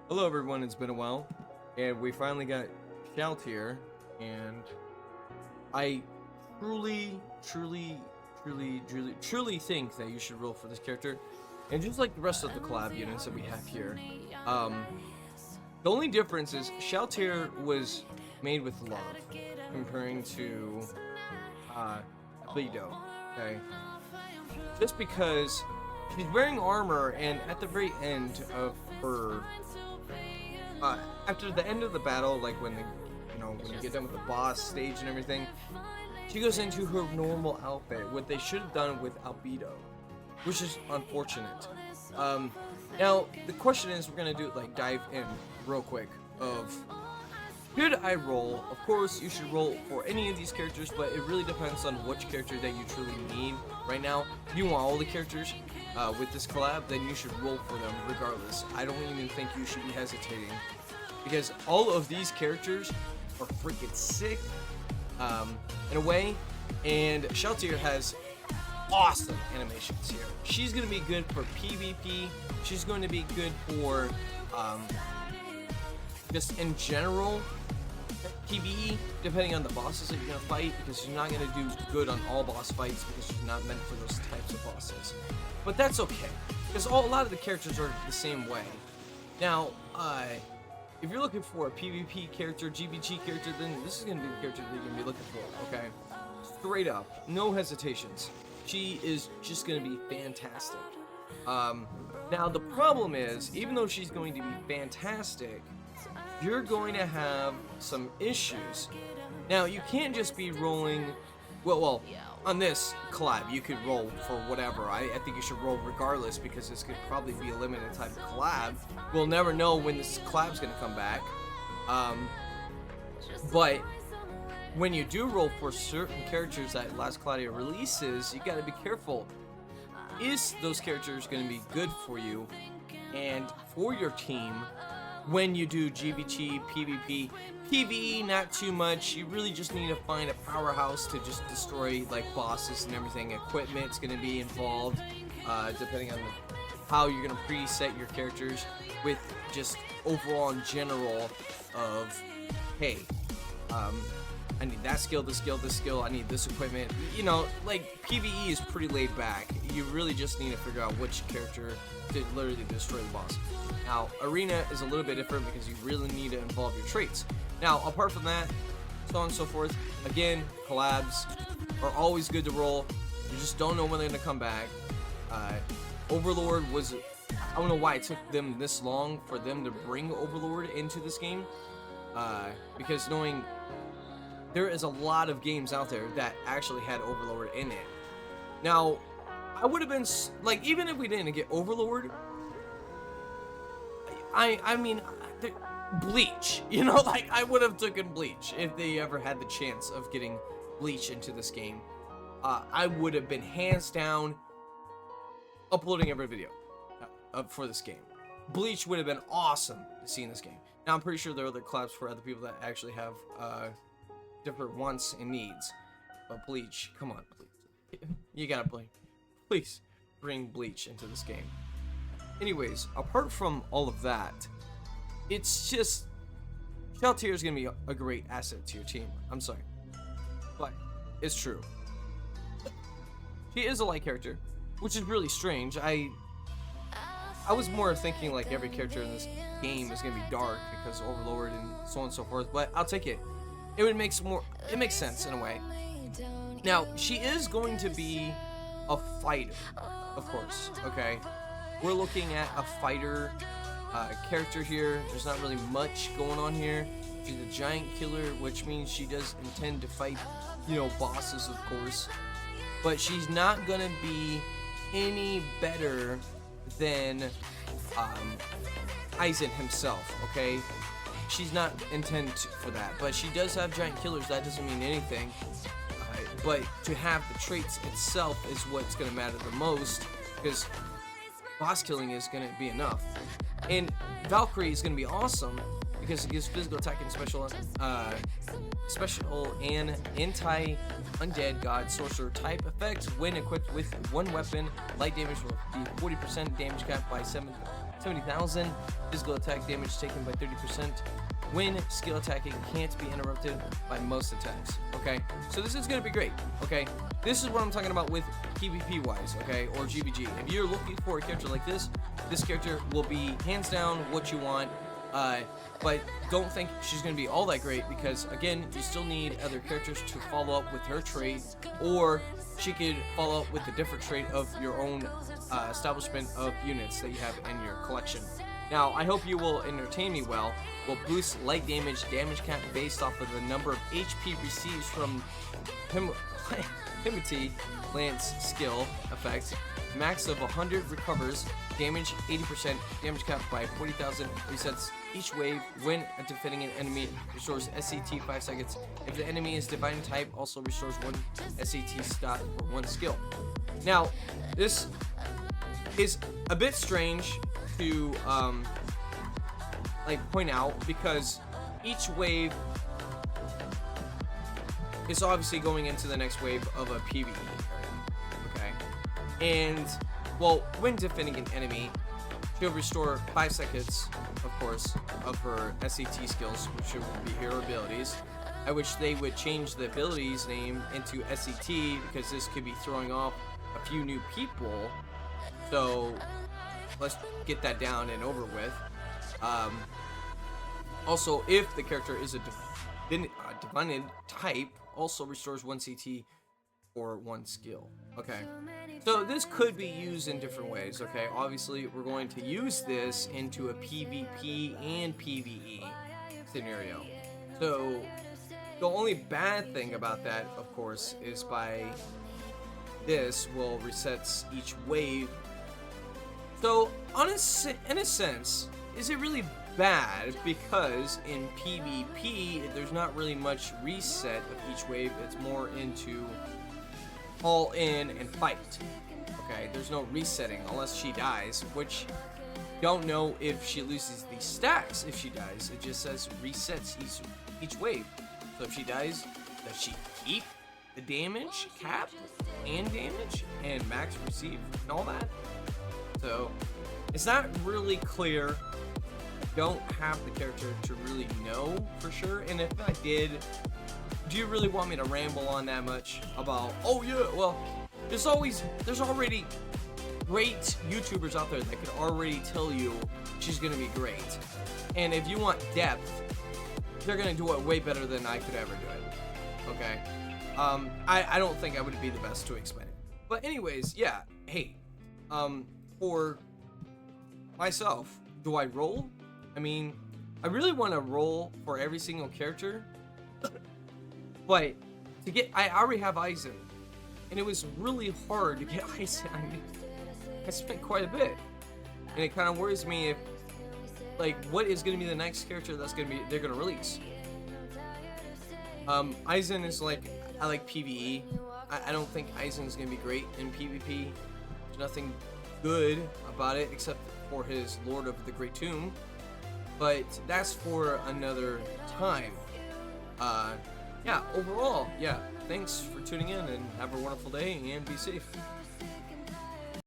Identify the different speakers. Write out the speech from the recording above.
Speaker 1: Hello everyone, it's been a while, and we finally got Shalltear, and I truly, truly, truly think that you should roll for this character. And just like the rest of the collab units that we have here, um, the only difference is Shalltear was made with love, comparing to Lido, okay? Just because she's wearing armor, and at the very end of her after the end of the battle, like when when you get done with the boss stage and everything, she goes into her normal outfit, what they should have done with Albedo, which is unfortunate. Now the question is, we're gonna dive in real quick of should I roll? Of course, you should roll for any of these characters, but it really depends on which character that you truly need right now. If you want all the characters with this collab, then you should roll for them regardless. I don't even think you should be hesitating, because all of these characters are freaking sick in a way, and Shalltear has awesome animations here. She's going to be good for PvP. She's going to be good for just in general PvE, depending on the bosses that you're going to fight, because she's not going to do good on all boss fights because she's not meant for those types of bosses. But that's okay, because a lot of the characters are the same way. Now, if you're looking for a PvP character, GBG character, then this is going to be the character that you're going to be looking for, okay? Straight up, no hesitations. She is just going to be fantastic. Now, the problem is, even though she's going to be fantastic, you're going to have some issues. Now, you can't just be rolling, well, on this collab, you could roll for whatever. I think you should roll regardless, because this could probably be a limited type of collab. We'll never know when this collab's going to come back. But when you do roll for certain characters that Last Claudia releases, you got to be careful. Is those characters going to be good for you and for your team when you do GBG, PvP? PvE, not too much. You really just need to find a powerhouse to just destroy like bosses and everything. Equipment's going to be involved, depending on how you're going to preset your characters, with just overall in general of, hey, I need that skill, this skill, I need this equipment. You know, like, PvE is pretty laid back. You really just need to figure out which character to literally destroy the boss. Now, Arena is a little bit different because you really need to involve your traits. Now, apart from that, so on and so forth, again, collabs are always good to roll. You just don't know when they're going to come back. Overlord was, I don't know why it took them this long for them to bring Overlord into this game. Because knowing there is a lot of games out there that actually had Overlord in it. Now, I would have been, like, even if we didn't get Overlord, I mean, Bleach, you know, like, I would have taken Bleach if they ever had the chance of getting Bleach into this game. I would have been hands down uploading every video for this game. Bleach would have been awesome to see in this game. Now, I'm pretty sure there are other collabs for other people that actually have different wants and needs, but Bleach, come on, please, you gotta please bring Bleach into this game. Anyways, apart from all of that, it's just Shalltear is gonna be a great asset to your team. I'm sorry, but it's true. She is a light character, which is really strange. I was more thinking like every character in this game is gonna be dark because Overlord and so on and so forth, but I'll take it. It makes sense in a way. Now, she is going to be a fighter, of course, okay? We're looking at a fighter character here. There's not really much going on here. She's a giant killer, which means she does intend to fight, you know, bosses, of course. But she's not gonna be any better than Aizen himself, okay? She's not intent for that, but she does have giant killers. That doesn't mean anything. But to have the traits itself is what's going to matter the most, because boss killing is going to be enough. And Valkyrie is going to be awesome because it gives physical attack and special and anti-undead god sorcerer type effects when equipped with one weapon. Light damage will be 40% damage cap by 70,000. Physical attack damage taken by 30%. When skill attacking can't be interrupted by most attacks. Okay, so this is gonna be great. Okay, this is what I'm talking about with PvP wise. Okay, or GVG. If you're looking for a character like this character will be hands down what you want. But don't think she's going to be all that great, because again, you still need other characters to follow up with her trait, or she could follow up with a different trait of your own establishment of units that you have in your collection. Now, I hope you will entertain me well. Will boost light damage cap based off of the number of HP receives from Himity Lance skill effect. Max of 100 recovers. Damage 80%. Damage cap by 40,000. Resets each wave when defending an enemy. Restores SCT 5 seconds. If the enemy is divine type, also restores 1 SCT stat for 1 skill. Now, this is a bit strange to like point out, because each wave is obviously going into the next wave of a PvE area. Okay, and well, when defending an enemy, she'll restore 5 seconds, of course, of her SCT skills, which will be hero abilities. I wish they would change the abilities name into SCT, because this could be throwing off a few new people. So let's get that down and over with. Also, if the character is a divine type, also restores 1 CT or 1 skill. Okay, so this could be used in different ways. Okay, obviously we're going to use this into a PvP and PvE scenario. So the only bad thing about that, of course, is by this will resets each wave. So in a sense, is it really bad? Because in PvP, there's not really much reset of each wave. It's more into all in and fight. Okay, there's no resetting unless she dies, which don't know if she loses these stacks if she dies. It just says resets each wave. So if she dies, does she keep the damage cap and damage and max receive and all that? So it's not really clear. I don't have the character to really know for sure, and if I did, do you really want me to ramble on that much about, oh yeah, well, there's already great YouTubers out there that could already tell you she's gonna be great. And if you want depth, they're gonna do it way better than I could ever do it. Okay, I don't think I would be the best to explain it. But anyways, yeah, hey, for myself, do I roll? I mean, I really want to roll for every single character, but to get, I already have Eisen, and it was really hard to get Eisen. I mean, I spent quite a bit, and it kind of worries me if, like, what is going to be the next character they're going to release. Eisen is like, I like PvE. I don't think Eisen is going to be great in PvP. There's nothing good about it except for his Lord of the Great Tomb. But that's for another time. Yeah, overall, yeah, thanks for tuning in, and have a wonderful day, and be safe.